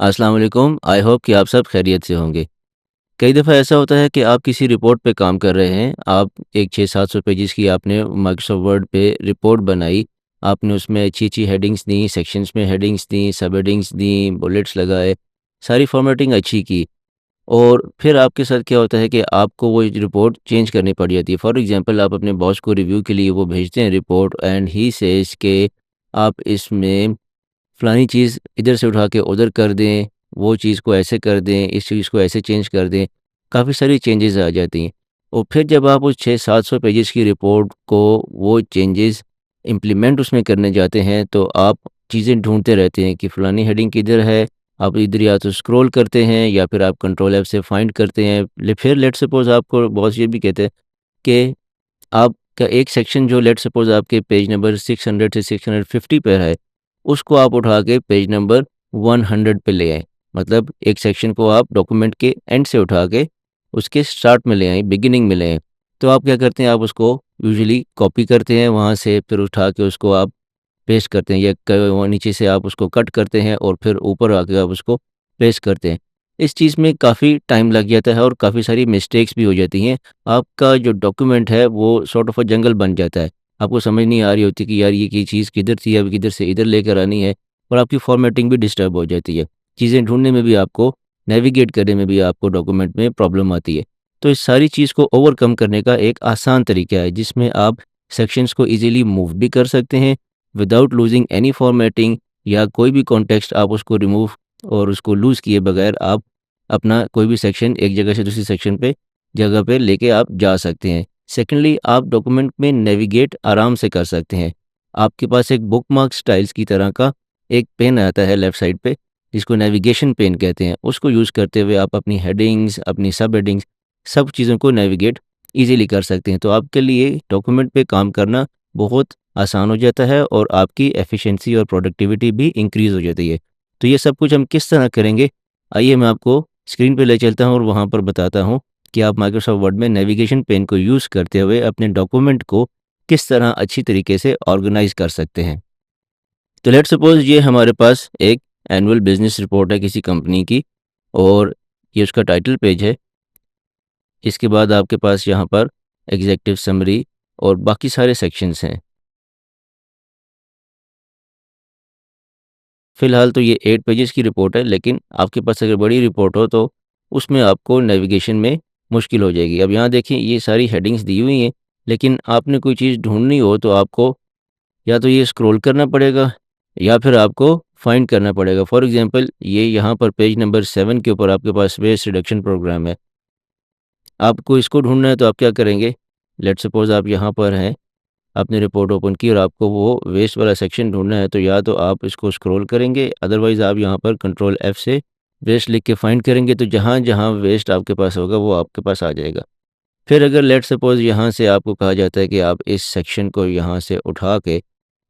अस्सलाम वालेकुम। I hope कि आप सब खैरियत से होंगे। कई दफ़ा ऐसा होता है कि आप किसी रिपोर्ट पे काम कर रहे हैं, आप एक 600-700 पेजेज़ की आपने माइक्रोसॉफ्ट वर्ड पे रिपोर्ट बनाई, आपने उसमें अच्छी-अच्छी हेडिंग्स दी, सेक्शंस में हेडिंग्स दी, सब हेडिंग्स दी, बुलेट्स लगाए, सारी फॉर्मेटिंग अच्छी की और फिर आपके साथ क्या होता है कि आपको वो रिपोर्ट चेंज करनी पड़ जाती है। फॉर एग्ज़ाम्पल आप अपने बॉस को रिव्यू के लिए वो भेजते हैं रिपोर्ट एंड ही सेज़ के आप इसमें फलानी चीज़ इधर से उठा के उधर कर दें, वो चीज़ को ऐसे कर दें, इस चीज़ को ऐसे चेंज कर दें, काफ़ी सारी चेंजेज़ आ जाती हैं। और फिर जब आप उस 600-700 पेजेज़ की रिपोर्ट को वो चेंजेज़ इम्प्लीमेंट उसमें करने जाते हैं, तो आप चीज़ें ढूँढते रहते हैं कि फलानी हेडिंग किधर है, आप इधर या तो स्क्रॉल करते हैं या फिर आप कंट्रोल F से फाइंड करते हैं। फिर लेट्स सपोज़ आपको बॉस ये भी कहते हैं कि आपका एक सेक्शन जो लेट्स सपोज़ आपके पेज नंबर 600 से 650 पर है, उसको आप उठा के पेज नंबर 100 पे ले आएँ। मतलब एक सेक्शन को आप डॉक्यूमेंट के एंड से उठा के उसके स्टार्ट में ले आएँ, बिगिनिंग में ले आएँ। तो आप क्या करते हैं, आप उसको यूजुअली कॉपी करते हैं वहाँ से, फिर उठा के उसको आप पेस्ट करते हैं या वो नीचे से आप उसको कट करते हैं और फिर ऊपर आके आप उसको पेस्ट करते हैं। इस चीज़ में काफ़ी टाइम लग जाता है और काफ़ी सारी मिस्टेक्स भी हो जाती हैं। आपका जो डॉक्यूमेंट है वो सॉर्ट ऑफ अ जंगल बन जाता है। आपको समझ नहीं आ रही होती कि यार ये चीज़ किधर थी, अब किधर से इधर लेकर आनी है और आपकी फॉर्मेटिंग भी डिस्टर्ब हो जाती है। चीज़ें ढूँढने में भी आपको, नेविगेट करने में भी आपको डॉक्यूमेंट में प्रॉब्लम आती है। तो इस सारी चीज़ को ओवरकम करने का एक आसान तरीका है जिसमें आप सेक्शंस को ईज़िली मूव भी कर सकते हैं विदाउट लूज़िंग एनी फॉर्मेटिंग या कोई भी कॉन्टेक्स्ट आप उसको रिमूव और उसको लूज़ किए बगैर आप अपना कोई भी सेक्शन एक जगह से दूसरी सेक्शन पे जगह पे लेके आप जा सकते हैं। सेकेंडली आप डॉक्यूमेंट में नेविगेट आराम से कर सकते हैं। आपके पास एक बुकमार्क स्टाइल्स की तरह का एक पेन आता है लेफ्ट साइड पे जिसको नेविगेशन पेन कहते हैं। उसको यूज़ करते हुए आप अपनी हेडिंग्स, अपनी सब हेडिंग्स सब चीज़ों को नेविगेट ईज़िली कर सकते हैं। तो आपके लिए डॉक्यूमेंट पे काम करना बहुत आसान हो जाता है और आपकी एफिशिएंसी और प्रोडक्टिविटी भी इंक्रीज़ हो जाती है। तो ये सब कुछ हम किस तरह करेंगे? आइए मैं आपको स्क्रीन पे ले चलता हूँ और वहाँ पर बताता हूँ कि आप माइक्रोसॉफ्ट वर्ड में नेविगेशन पेन को यूज़ करते हुए अपने डॉक्यूमेंट को किस तरह अच्छी तरीके से ऑर्गेनाइज़ कर सकते हैं। तो लेट्स सपोज़ ये हमारे पास एक एनुअल बिज़नेस रिपोर्ट है किसी कंपनी की और ये उसका टाइटल पेज है। इसके बाद आपके पास यहाँ पर एग्ज़ेक्टिव समरी और बाकी सारे सेक्शंस हैं। फ़िलहाल तो ये 8 पेजेज़ की रिपोर्ट है, लेकिन आपके पास अगर बड़ी रिपोर्ट हो तो उसमें आपको नेविगेशन में मुश्किल हो जाएगी। अब यहाँ देखिए ये सारी हेडिंग्स दी हुई हैं, लेकिन आपने कोई चीज़ ढूँढनी हो तो आपको या तो ये स्क्रॉल करना पड़ेगा या फिर आपको फाइंड करना पड़ेगा। फॉर एग्ज़ाम्पल ये यहाँ पर पेज नंबर 7 के ऊपर आपके पास वेस्ट रिडक्शन प्रोग्राम है। आपको इसको ढूँढना है तो आप क्या करेंगे? लेट्स सपोज़ आप यहाँ पर हैं, आपने रिपोर्ट ओपन की और आपको वो वेस्ट वाला सेक्शन ढूँढना है, तो या तो आप इसको स्क्रॉल करेंगे, अदरवाइज़ आप यहाँ पर कंट्रोल F से वेस्ट लिख के फाइंड करेंगे, तो जहाँ-जहाँ वेस्ट आपके पास होगा, वो आपके पास आ जाएगा। फिर अगर लेट्स सपोज़ यहाँ से आपको कहा जाता है कि आप इस सेक्शन को यहाँ से उठा के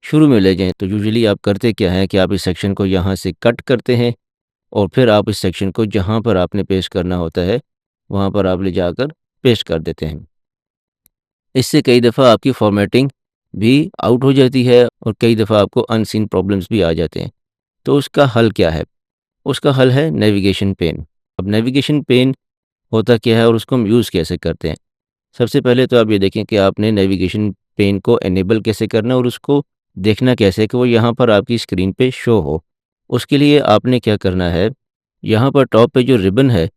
शुरू में ले जाएँ, तो यूजुअली आप करते क्या हैं कि आप इस सेक्शन को यहाँ से कट करते हैं और फिर आप इस सेक्शन को जहाँ पर आपने पेस्ट करना होता है, वहाँ पर आप ले जाकर पेस्ट कर देते हैं। इससे कई दफ़ा आपकी फ़ॉर्मेटिंग भी आउट हो जाती है और कई दफ़ा आपको अनसीन प्रॉब्लम्स भी आ जाते हैं। तो उसका हल क्या है? उसका हल है नेविगेशन पेन। अब नेविगेशन पेन होता क्या है और उसको हम यूज़ कैसे करते हैं? सबसे पहले तो आप ये देखें कि आपने नेविगेशन पेन को इनेबल कैसे करना है और उसको देखना कैसे है कि वो यहाँ पर आपकी स्क्रीन पे शो हो। उसके लिए आपने क्या करना है, यहाँ पर टॉप पे जो रिबन है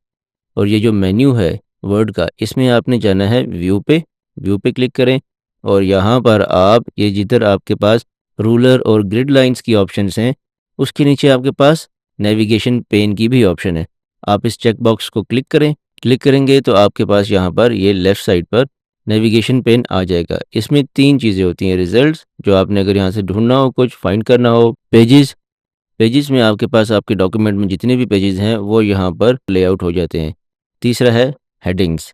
और ये जो मेन्यू है वर्ड का, इसमें आपने जाना है व्यू पे क्लिक करें और यहाँ पर आप ये जिधर आपके पास रूलर और ग्रिड लाइन्स की ऑप्शंस हैं, उसके नीचे आपके पास नेविगेशन पेन की भी ऑप्शन है। आप इस चेक बॉक्स को क्लिक करें, क्लिक करेंगे तो आपके पास यहाँ पर ये लेफ़्ट साइड पर नेविगेशन पेन आ जाएगा। इसमें 3 चीज़ें होती हैं, रिज़ल्ट्स जो आपने अगर यहाँ से ढूँढना हो, कुछ फाइंड करना हो, पेजेज़ में आपके पास आपके डॉक्यूमेंट में जितने भी पेजेज़ हैं, वो यहाँ पर लेआउट हो जाते हैं। तीसरा है हेडिंग्स।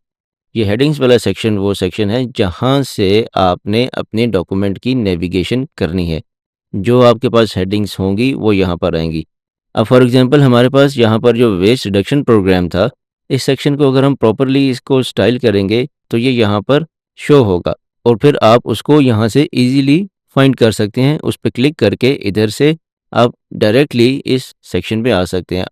ये हेडिंग्स वाला सेक्शन वो सेक्शन है जहाँ से आपने अपने डॉक्यूमेंट की नेविगेशन करनी है। जो आपके पास हेडिंग्स होंगी वो यहाँ पर आएँगी। अब फॉर एग्ज़ाम्पल हमारे पास यहाँ पर जो वेस्ट रिडक्शन प्रोग्राम था, इस सेक्शन को अगर हम प्रॉपर्ली इसको स्टाइल करेंगे तो ये यहाँ पर शो होगा और फिर आप उसको यहाँ से ईज़िली फाइंड कर सकते हैं। उस पे क्लिक करके इधर से आप डायरेक्टली इस सेक्शन पे आ सकते हैं।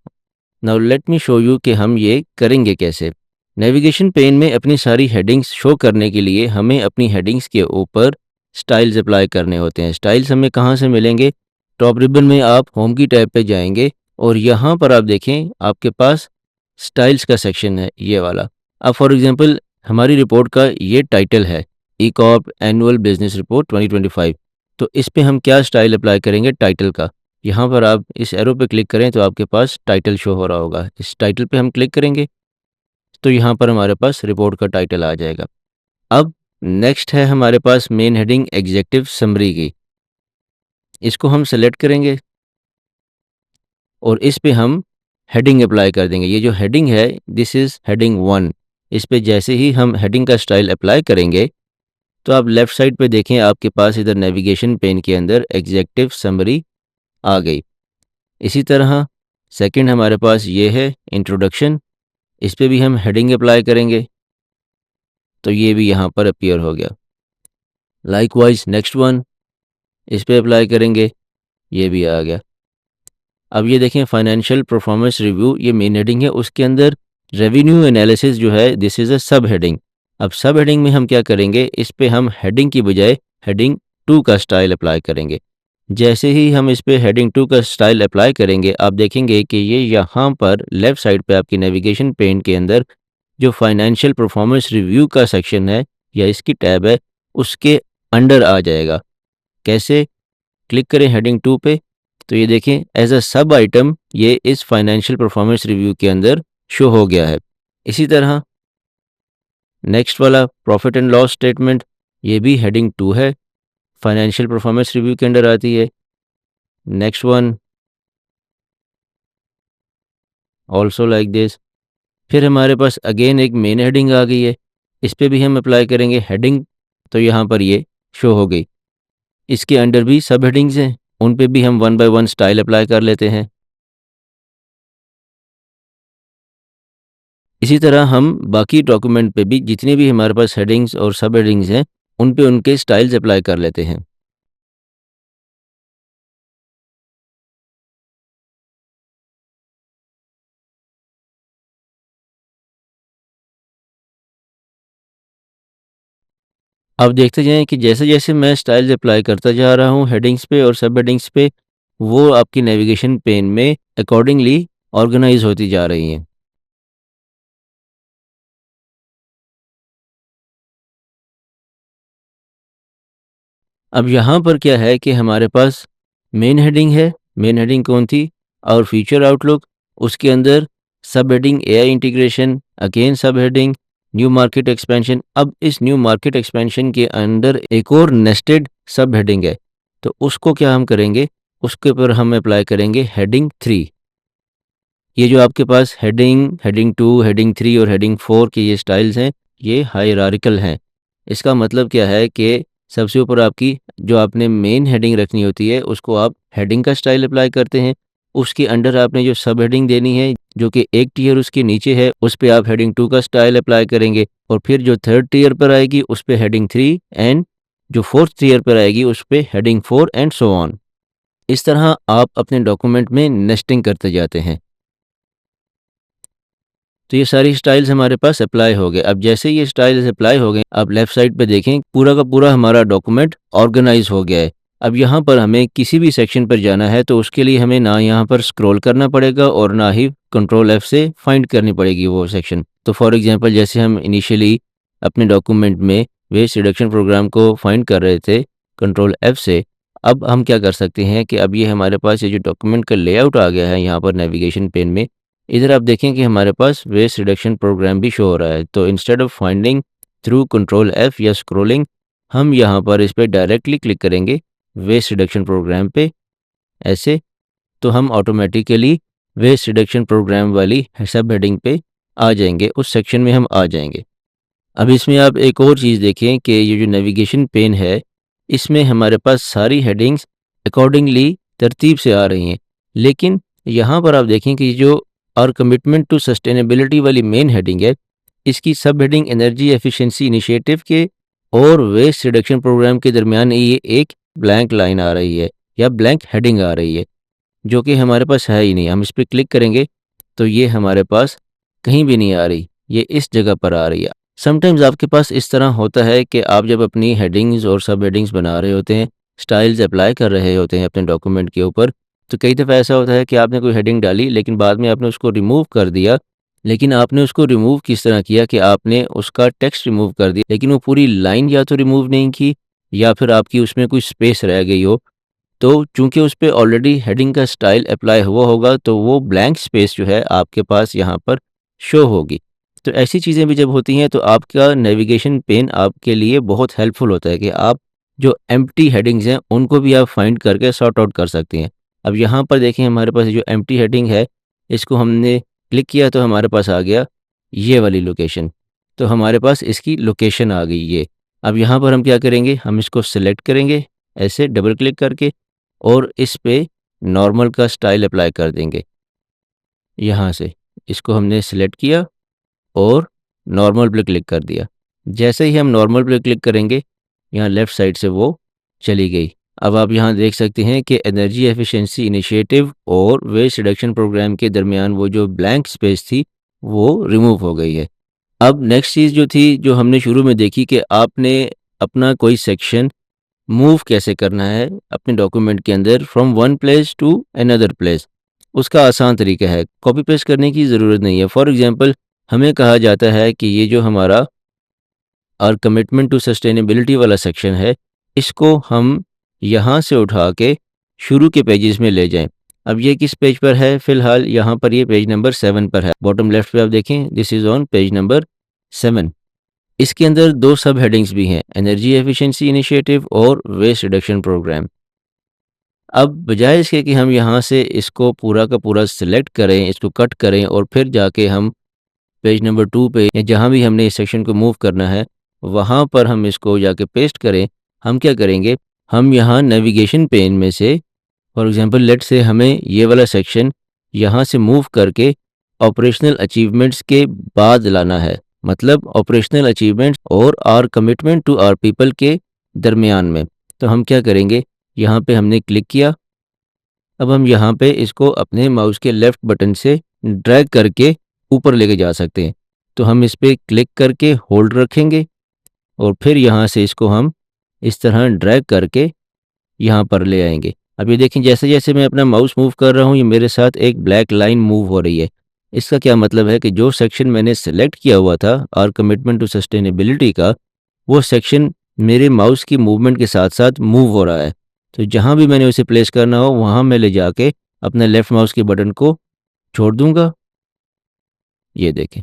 Now let me show you कि हम ये करेंगे कैसे। नेविगेशन पेन में अपनी सारी हेडिंग्स शो करने के लिए हमें अपनी हेडिंग्स के ऊपर स्टाइल्स अप्लाई करने होते हैं। स्टाइल्स हमें कहाँ से मिलेंगे? टॉप रिबन में आप होम की टैब पे जाएंगे और यहाँ पर आप देखें आपके पास स्टाइल्स का सेक्शन है, ये वाला। अब फॉर एग्जांपल हमारी रिपोर्ट का ये टाइटल है, ई कॉर्प एनुअल बिजनेस रिपोर्ट 2025। तो इस पे हम क्या स्टाइल अप्लाई करेंगे? टाइटल का। यहाँ पर आप इस एरो पे क्लिक करें तो आपके पास टाइटल शो हो रहा होगा। इस टाइटल पे हम क्लिक करेंगे तो यहाँ पर हमारे पास रिपोर्ट का टाइटल आ जाएगा। अब नेक्स्ट है हमारे पास मेन हेडिंग एग्जेक्टिव समरी की। इसको हम सेलेक्ट करेंगे और इस पे हम हेडिंग अप्लाई कर देंगे। ये जो हेडिंग है दिस इज़ हेडिंग 1। इस पे जैसे ही हम हेडिंग का स्टाइल अप्लाई करेंगे तो आप लेफ़्ट साइड पे देखें आपके पास इधर नेविगेशन पेन के अंदर एग्जेक्टिव समरी आ गई। इसी तरह सेकंड हमारे पास ये है इंट्रोडक्शन। इस पे भी हम हेडिंग अप्लाई करेंगे तो ये भी यहाँ पर अपीयर हो गया। लाइकवाइज नेक्स्ट वन, इस पे अप्लाई करेंगे, ये भी आ गया। अब ये देखें फाइनेंशियल परफॉर्मेंस रिव्यू, ये मेन हेडिंग है, उसके अंदर रेवेन्यू एनालिसिस जो है दिस इज़ अ सब हेडिंग। अब सब हेडिंग में हम क्या करेंगे? इस पे हम हेडिंग की बजाय हेडिंग 2 का स्टाइल अप्लाई करेंगे। जैसे ही हम इस पे हेडिंग 2 का स्टाइल अप्लाई करेंगे आप देखेंगे कि ये यहाँ पर लेफ़्ट साइड पे आपकी नेविगेशन पेन के अंदर जो फाइनेंशियल परफॉर्मेंस रिव्यू का सेक्शन है या इसकी टैब है उसके अंडर आ जाएगा। कैसे? क्लिक करें हेडिंग 2 पे तो ये देखें एज अ सब आइटम ये इस फाइनेंशियल परफॉर्मेंस रिव्यू के अंदर शो हो गया है। इसी तरह नेक्स्ट वाला प्रॉफिट एंड लॉस स्टेटमेंट, ये भी हेडिंग 2 है, फाइनेंशियल परफॉर्मेंस रिव्यू के अंडर आती है। Next one also like this. फिर हमारे पास अगेन एक मेन हेडिंग आ गई है, इस पे भी हम अप्लाई करेंगे हेडिंग, तो यहाँ पर ये शो हो गई। इसके अंडर भी सब हेडिंग्स हैं, उन पे भी हम one by one style apply कर लेते हैं। इसी तरह हम बाकी डॉक्यूमेंट पे भी जितने भी हमारे पास हेडिंग्स और सब हेडिंग्स हैं उन पे उनके स्टाइल्स अप्लाई कर लेते हैं। अब देखते जाएं कि जैसे-जैसे मैं स्टाइल्स अप्लाई करता जा रहा हूँ हेडिंग्स पे और सब हेडिंग्स पे, वो आपकी नेविगेशन पेन में अकॉर्डिंगली ऑर्गेनाइज़ होती जा रही हैं। अब यहाँ पर क्या है कि हमारे पास मेन हेडिंग है, मेन हेडिंग कौन थी? और फ्यूचर आउटलुक, उसके अंदर सब हेडिंग एआई इंटीग्रेशन, अगेन सब हेडिंग न्यू मार्केट एक्सपेंशन। अब इस न्यू मार्केट एक्सपेंशन के अंदर एक और नेस्टेड सब हेडिंग है, तो उसको क्या हम करेंगे? उसके ऊपर हम अप्लाई करेंगे हेडिंग 3। ये जो आपके पास हेडिंग, हेडिंग 2, हेडिंग 3 और हेडिंग 4 के ये स्टाइल्स हैं, ये हायरार्किकल हैं। इसका मतलब क्या है कि सबसे ऊपर आपकी जो आपने मेन हेडिंग रखनी होती है, उसको आप हेडिंग का स्टाइल अप्लाई करते हैं। उसके अंडर आपने जो सब हेडिंग देनी है, जो कि एक टियर उसके नीचे है, उस पे आप हेडिंग 2 का स्टाइल अप्लाई करेंगे और फिर जो थर्ड टियर पर आएगी, उस पे हेडिंग 3 एंड जो फोर्थ टियर पर आएगी, उस पे हेडिंग 4 एंड सो ऑन। इस तरह आप अपने डॉक्यूमेंट में नेस्टिंग करते जाते हैं। तो ये सारी स्टाइल्स हमारे पास अप्लाई हो गए। अब जैसे ये स्टाइल्स अप्लाई हो गए, आप लेफ्ट साइड पे देखें पूरा का पूरा हमारा डॉक्यूमेंट ऑर्गेनाइज हो गया है। अब यहाँ पर हमें किसी भी सेक्शन पर जाना है तो उसके लिए हमें ना यहाँ पर स्क्रॉल करना पड़ेगा और ना ही कंट्रोल F से फाइंड करनी पड़ेगी वो सेक्शन। तो फॉर एग्जांपल जैसे हम इनिशियली अपने डॉक्यूमेंट में वेस्ट रिडक्शन प्रोग्राम को फाइंड कर रहे थे कंट्रोल F से, अब हम क्या कर सकते हैं कि अब ये हमारे पास ये जो डॉक्यूमेंट का लेआउट आ गया है यहाँ पर नेविगेशन पेन में, इधर आप देखें कि हमारे पास वेस्ट रिडक्शन प्रोग्राम भी शो हो रहा है। तो instead of finding through control F या स्क्रॉलिंग, हम यहाँ पर इस पे डायरेक्टली क्लिक करेंगे वेस्ट रिडक्शन प्रोग्राम पे ऐसे, तो हम ऑटोमेटिकली वेस्ट रिडक्शन प्रोग्राम वाली सब हेडिंग पे आ जाएंगे, उस सेक्शन में हम आ जाएंगे। अब इसमें आप एक और चीज़ देखें कि ये जो नेविगेशन पेन है, इसमें हमारे पास सारी हेडिंग्स अकॉर्डिंगली तरतीब से आ रही हैं, लेकिन यहाँ पर आप देखें कि जो और कमिटमेंट टू सस्टेनेबिलिटी वाली मेन हेडिंग है, इसकी सब हेडिंग एनर्जी एफिशिएंसी इनिशिएटिव के और वेस्ट रिडक्शन प्रोग्राम के दरमियान ये एक ब्लैंक लाइन आ रही है या ब्लैंक हेडिंग आ रही है, जो कि हमारे पास है ही नहीं। हम इस पर क्लिक करेंगे तो ये हमारे पास कहीं भी नहीं आ रही, ये इस जगह पर आ रही है। समटाइम्स आपके पास इस तरह होता है कि आप जब अपनी हेडिंग्स और सब हेडिंग्स बना रहे होते हैं, स्टाइल्स अप्लाई कर रहे होते हैं अपने डॉक्यूमेंट के ऊपर, तो कई दफ़ा ऐसा होता है कि आपने कोई हेडिंग डाली लेकिन बाद में आपने उसको रिमूव कर दिया। लेकिन आपने उसको रिमूव किस तरह किया कि आपने उसका टेक्स्ट रिमूव कर दिया, लेकिन वो पूरी लाइन या तो रिमूव नहीं की या फिर आपकी उसमें कोई स्पेस रह गई हो। तो चूँकि उस पे ऑलरेडी हेडिंग का स्टाइल अप्लाई हुआ होगा, तो वो ब्लैंक स्पेस जो है आपके पास यहाँ पर शो होगी। तो ऐसी चीज़ें भी जब होती हैं तो आपका नेविगेशन पेन आपके लिए बहुत हेल्पफुल होता है कि आप जो एम्प्टी हेडिंग्स हैं उनको भी आप फाइंड करके सॉर्ट आउट कर सकते हैं। अब यहाँ पर देखें हमारे पास जो एम्प्टी हेडिंग है, इसको हमने क्लिक किया तो हमारे पास आ गया ये वाली लोकेशन। तो हमारे पास इसकी लोकेशन आ गई ये। अब यहाँ पर हम क्या करेंगे, हम इसको सिलेक्ट करेंगे ऐसे डबल क्लिक करके और इस पे नॉर्मल का स्टाइल अप्लाई कर देंगे। यहाँ से इसको हमने सिलेक्ट किया और नॉर्मल पे क्लिक कर दिया। जैसे ही हम नॉर्मल पे क्लिक करेंगे, यहाँ लेफ़्ट साइड से वो चली गई। अब आप यहाँ देख सकते हैं कि एनर्जी एफिशिएंसी इनिशिएटिव और वेस्ट रिडक्शन प्रोग्राम के दरमियान वो जो ब्लैंक स्पेस थी, वो रिमूव हो गई है। अब नेक्स्ट चीज़ जो थी, जो हमने शुरू में देखी कि आपने अपना कोई सेक्शन मूव कैसे करना है अपने डॉक्यूमेंट के अंदर from one place to another place. उसका आसान तरीका है, कॉपी पेस्ट करने की ज़रूरत नहीं है। फॉर एग्ज़ाम्पल हमें कहा जाता है कि ये जो हमारा और कमिटमेंट टू सस्टेनेबिलिटी वाला सेक्शन है, इसको हम यहाँ से उठा के शुरू के पेजेस में ले जाएं। अब ये किस पेज पर है, फ़िलहाल यहाँ पर ये पेज नंबर 7 पर है। बॉटम लेफ्ट पे आप देखें, this is on page number 7। इसके अंदर 2 सब हेडिंग्स भी हैं, एनर्जी एफिशिएंसी इनिशिएटिव और वेस्ट रिडक्शन प्रोग्राम। अब बजाय इसके कि हम यहाँ से इसको पूरा का पूरा सिलेक्ट करें, इसको कट करें और फिर जाके हम पेज नंबर 2 पे या जहाँ भी हमने इस सेक्शन को मूव करना है, वहाँ पर हम इसको जाके पेस्ट करें। हम क्या करेंगे, हम यहाँ नेविगेशन पेन में से फॉर एग्ज़ाम्पल लेट्स से हमें ये वाला सेक्शन यहाँ से मूव करके ऑपरेशनल अचीवमेंट्स के बाद लाना है। मतलब ऑपरेशनल अचीवमेंट्स और our commitment to our people के दरमियान में। तो हम क्या करेंगे, यहाँ पे हमने क्लिक किया। अब हम यहाँ पे इसको अपने माउस के लेफ़्ट बटन से ड्रैग करके ऊपर लेके जा सकते हैं। तो हम इस पे क्लिक करके होल्ड रखेंगे और फिर यहाँ से इसको हम इस तरह ड्रैग करके यहाँ पर ले आएँगे। अब ये देखें, जैसे-जैसे मैं अपना माउस मूव कर रहा हूँ, ये मेरे साथ एक ब्लैक लाइन मूव हो रही है। इसका क्या मतलब है कि जो सेक्शन मैंने सेलेक्ट किया हुआ था और कमिटमेंट टू सस्टेनेबिलिटी का, वो सेक्शन मेरे माउस की मूवमेंट के साथ-साथ मूव हो रहा है। तो जहाँ भी मैंने उसे प्लेस करना हो, वहाँ मैं ले जाके अपने लेफ़्ट माउस के बटन को छोड़ दूँगा। ये देखें,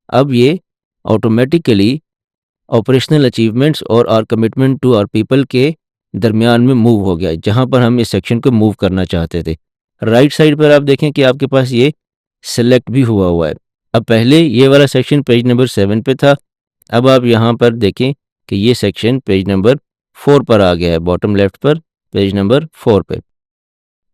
अब ये ऑटोमेटिकली ऑपरेशनल अचीवमेंट्स और our commitment to our people के दरमियान में मूव हो गया, जहाँ पर हम इस सेक्शन को मूव करना चाहते थे। राइट साइड पर आप देखें कि आपके पास ये सिलेक्ट भी हुआ हुआ है। अब पहले ये वाला सेक्शन पेज नंबर 7 पे था, अब आप यहाँ पर देखें कि ये सेक्शन पेज नंबर 4 पर आ गया है, बॉटम लेफ्ट पर पेज नंबर 4 पे।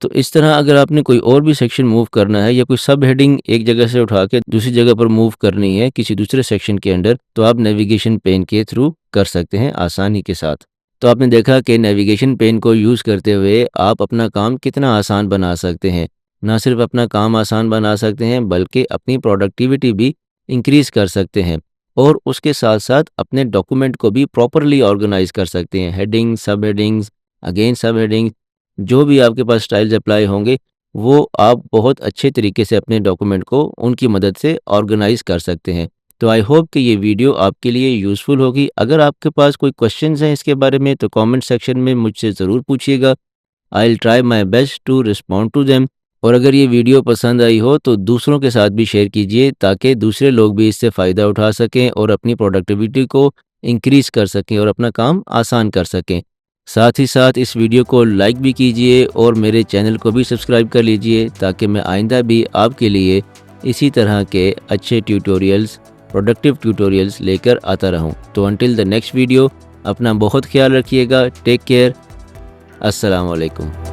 तो इस तरह अगर आपने कोई और भी सेक्शन मूव करना है या कोई सब हेडिंग एक जगह से उठा के दूसरी जगह पर मूव करनी है किसी दूसरे सेक्शन के अंडर, तो आप नेविगेशन पेन के थ्रू कर सकते हैं आसानी के साथ। तो आपने देखा कि नेविगेशन पेन को यूज़ करते हुए आप अपना काम कितना आसान बना सकते हैं। ना सिर्फ अपना काम आसान बना सकते हैं, बल्कि अपनी प्रोडक्टिविटी भी इंक्रीज़ कर सकते हैं और उसके साथ-साथ अपने डॉक्यूमेंट को भी प्रॉपरली ऑर्गेनाइज़ कर सकते हैं। हेडिंग, सब हेडिंग्स, अगेन सब हेडिंग, जो भी आपके पास स्टाइल्स अप्लाई होंगे, वो आप बहुत अच्छे तरीके से अपने डॉक्यूमेंट को उनकी मदद से ऑर्गेनाइज़ कर सकते हैं। तो आई होप कि ये वीडियो आपके लिए यूज़फुल होगी। अगर आपके पास कोई क्वेश्चंस हैं इसके बारे में, तो कमेंट सेक्शन में मुझसे ज़रूर पूछिएगा। I will try my best to respond to them. और अगर ये वीडियो पसंद आई हो तो दूसरों के साथ भी शेयर कीजिए, ताकि दूसरे लोग भी इससे फ़ायदा उठा सकें और अपनी प्रोडक्टिविटी को इंक्रीज़ कर सकें और अपना काम आसान कर सकें। साथ ही साथ इस वीडियो को लाइक भी कीजिए और मेरे चैनल को भी सब्सक्राइब कर लीजिए, ताकि मैं आइंदा भी आपके लिए इसी तरह के अच्छे ट्यूटोरियल्स, प्रोडक्टिव ट्यूटोरियल्स लेकर आता रहूं। तो अंटिल द नेक्स्ट वीडियो, अपना बहुत ख्याल रखिएगा। Take care. अस्सलाम वालेकुम।